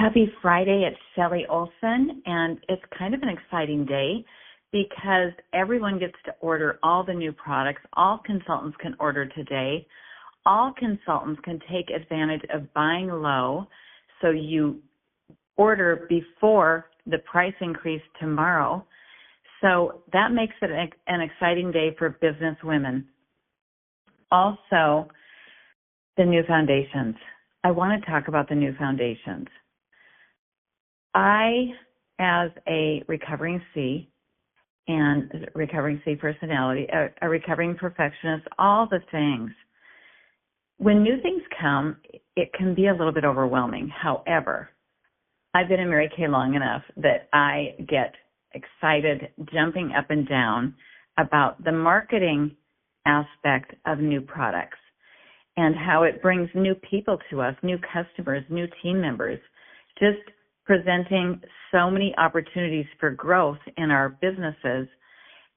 Happy Friday, it's Shelly Olson, and it's kind of an exciting day because everyone gets to order all the new products. All consultants can order today. All consultants can take advantage of buying low, so you order before the price increase tomorrow. So that makes it an exciting day for business women. Also, the new foundations. I want to talk about the new foundations. I, as a recovering C and recovering C personality, a recovering perfectionist, all the things, when new things come, it can be a little bit overwhelming. However, I've been in Mary Kay long enough that I get excited, jumping up and down about the marketing aspect of new products and how it brings new people to us, new customers, new team members, just presenting so many opportunities for growth in our businesses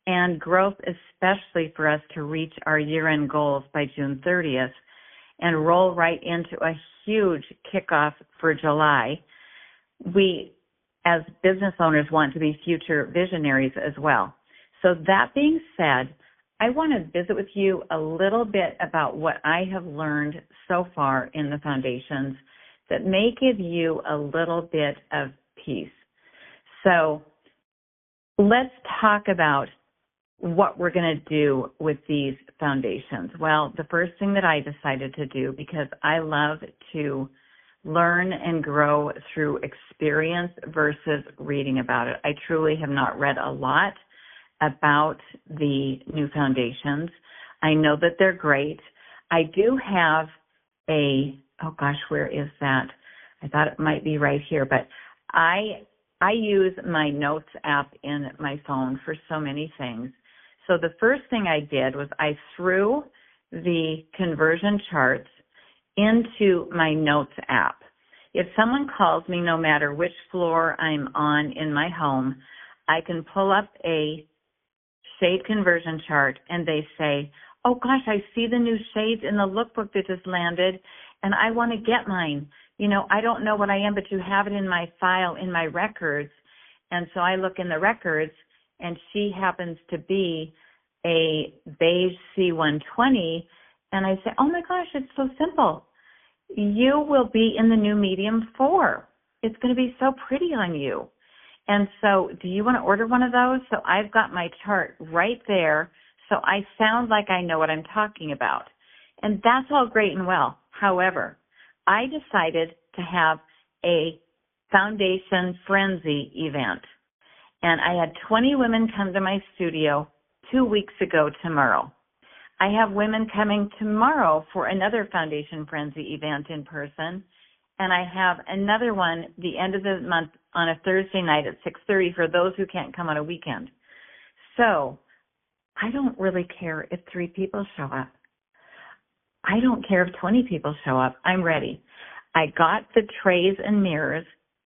and growth especially for us to reach our year-end goals by June 30th and roll right into a huge kickoff for July. We, as business owners, want to be future visionaries as well. So that being said, I want to visit with you a little bit about what I have learned so far in the foundations that may give you a little bit of peace. So let's talk about what we're going to do with these foundations. Well, the first thing that I decided to do, because I love to learn and grow through experience versus reading about it. I truly have not read a lot about the new foundations. I know that they're great. I do have oh gosh, where is that? I thought it might be right here, but I use my notes app in my phone for so many things. So the first thing I did was I threw the conversion charts into my notes app. If someone calls me, no matter which floor I'm on in my home, I can pull up a shade conversion chart and they say, oh gosh, I see the new shades in the lookbook that just landed and I want to get mine. You know, I don't know what I am, but you have it in my file, in my records. And so I look in the records and she happens to be a beige C120. And I say, oh my gosh, it's so simple. You will be in the new medium 4. It's going to be so pretty on you. And so do you want to order one of those? So I've got my chart right there. So I sound like I know what I'm talking about. And that's all great and well. However, I decided to have a foundation frenzy event. And I had 20 women come to my studio 2 weeks ago tomorrow. I have women coming tomorrow for another foundation frenzy event in person. And I have another one the end of the month on a Thursday night at 6:30 for those who can't come on a weekend. So I don't really care if 3 people show up. I don't care if 20 people show up. I'm ready. I got the trays and mirrors,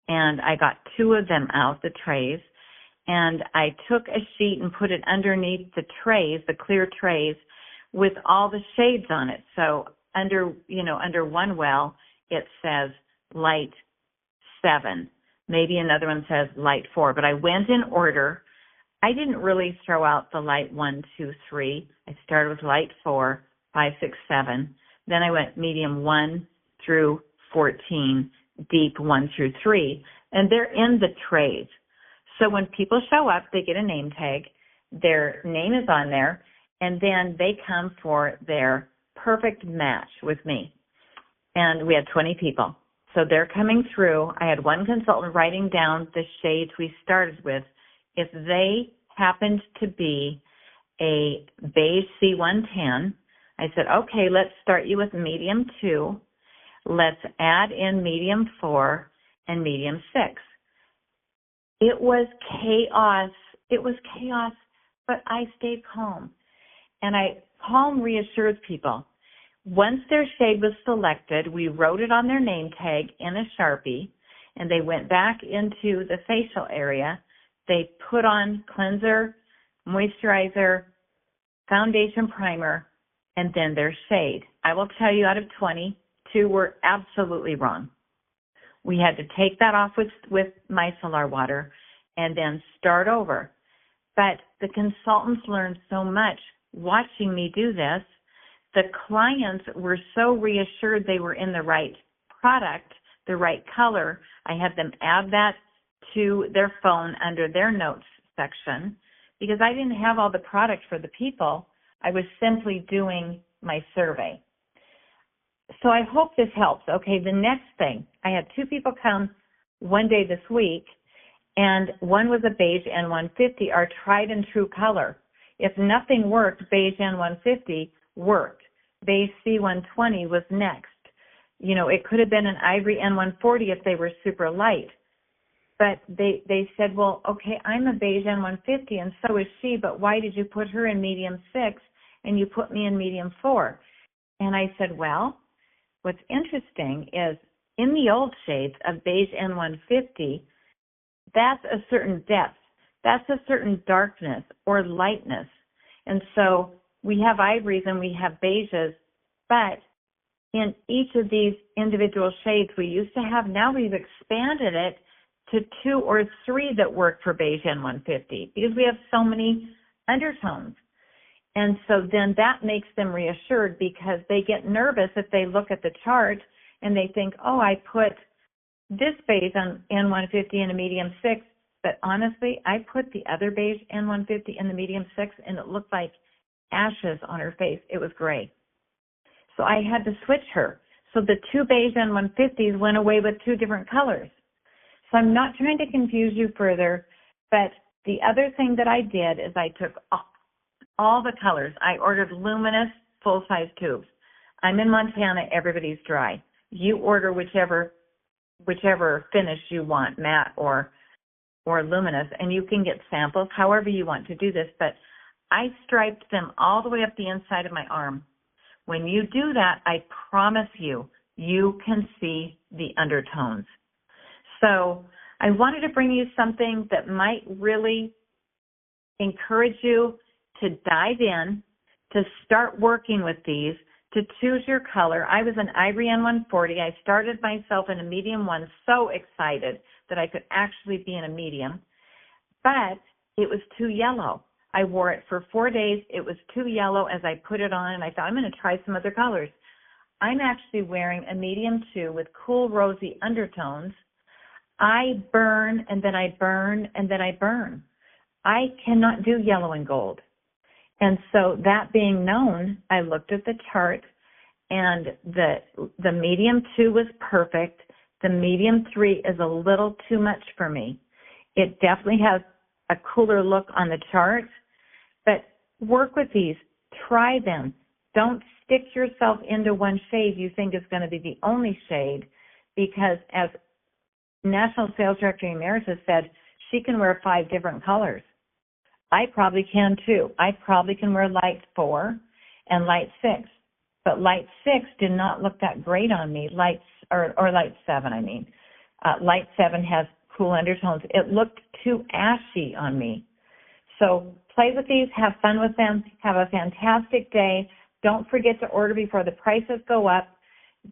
and I got 2 of them out, the trays, and I took a sheet and put it underneath the trays, the clear trays, with all the shades on it. So under one well, it says light 7. Maybe another one says light 4, but I went in order. I didn't really throw out the light 1, 2, 3. I started with light 4, 5, 6, 7. Then I went medium 1 through 14, deep 1 through 3. And they're in the trays. So when people show up, they get a name tag. Their name is on there. And then they come for their perfect match with me. And we had 20 people. So they're coming through. I had one consultant writing down the shades we started with. If they happened to be a beige C110, I said, okay, let's start you with medium 2. Let's add in medium 4 and medium 6. It was chaos. It was chaos, but I stayed calm. And I calm reassured people. Once their shade was selected, we wrote it on their name tag in a Sharpie, and they went back into the facial area. They put on cleanser, moisturizer, foundation primer, and then their shade. I will tell you, out of 20, 2 were absolutely wrong. We had to take that off with micellar water and then start over. But the consultants learned so much watching me do this. The clients were so reassured they were in the right product, the right color. I had them add that to their phone under their notes section because I didn't have all the product for the people. I was simply doing my survey. So I hope this helps. Okay, the next thing, I had 2 people come one day this week, and one was a beige N150, our tried and true color. If nothing worked, beige N150 worked. Beige C120 was next. You know, it could have been an ivory N140 if they were super light. But they said, well, okay, I'm a beige N150 and so is she, but why did you put her in medium 6 and you put me in medium 4? And I said, well, what's interesting is in the old shades of beige N150, that's a certain depth. That's a certain darkness or lightness. And so we have ivories and we have beiges, but in each of these individual shades we used to have, now we've expanded it to 2 or 3 that work for beige N150 because we have so many undertones. And so then that makes them reassured because they get nervous if they look at the chart and they think, oh, I put this beige on N150 in a medium 6, but honestly, I put the other beige N150 in the medium 6 and it looked like ashes on her face. It was gray. So I had to switch her. So the 2 beige N150s went away with 2 different colors. So I'm not trying to confuse you further, but the other thing that I did is I took all the colors. I ordered luminous full-size tubes. I'm in Montana. Everybody's dry. You order whichever finish you want, matte or luminous, and you can get samples however you want to do this, but I striped them all the way up the inside of my arm. When you do that, I promise you, you can see the undertones. So I wanted to bring you something that might really encourage you to dive in, to start working with these, to choose your color. I was an ivory N140. I started myself in a medium 1, so excited that I could actually be in a medium, but it was too yellow. I wore it for 4 days. It was too yellow as I put it on, and I thought, I'm going to try some other colors. I'm actually wearing a medium 2 with cool rosy undertones. I burn, and then I burn, and then I burn. I cannot do yellow and gold. And so that being known, I looked at the chart, and the medium 2 was perfect. The medium 3 is a little too much for me. It definitely has a cooler look on the chart, but work with these. Try them. Don't stick yourself into one shade you think is going to be the only shade, because as National Sales Director Emeritus said, she can wear 5 different colors. I probably can too. I probably can wear light 4 and light 6, but light 6 did not look that great on me. Light 7, I mean. Light 7 has cool undertones. It looked too ashy on me. So play with these, have fun with them, have a fantastic day. Don't forget to order before the prices go up.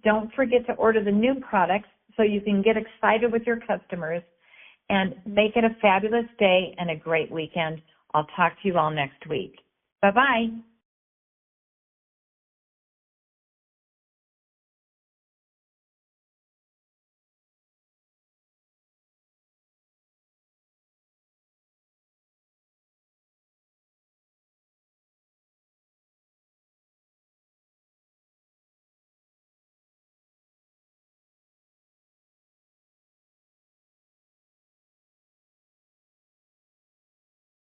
Don't forget to order the new products so you can get excited with your customers, and make it a fabulous day and a great weekend. I'll talk to you all next week. Bye-bye.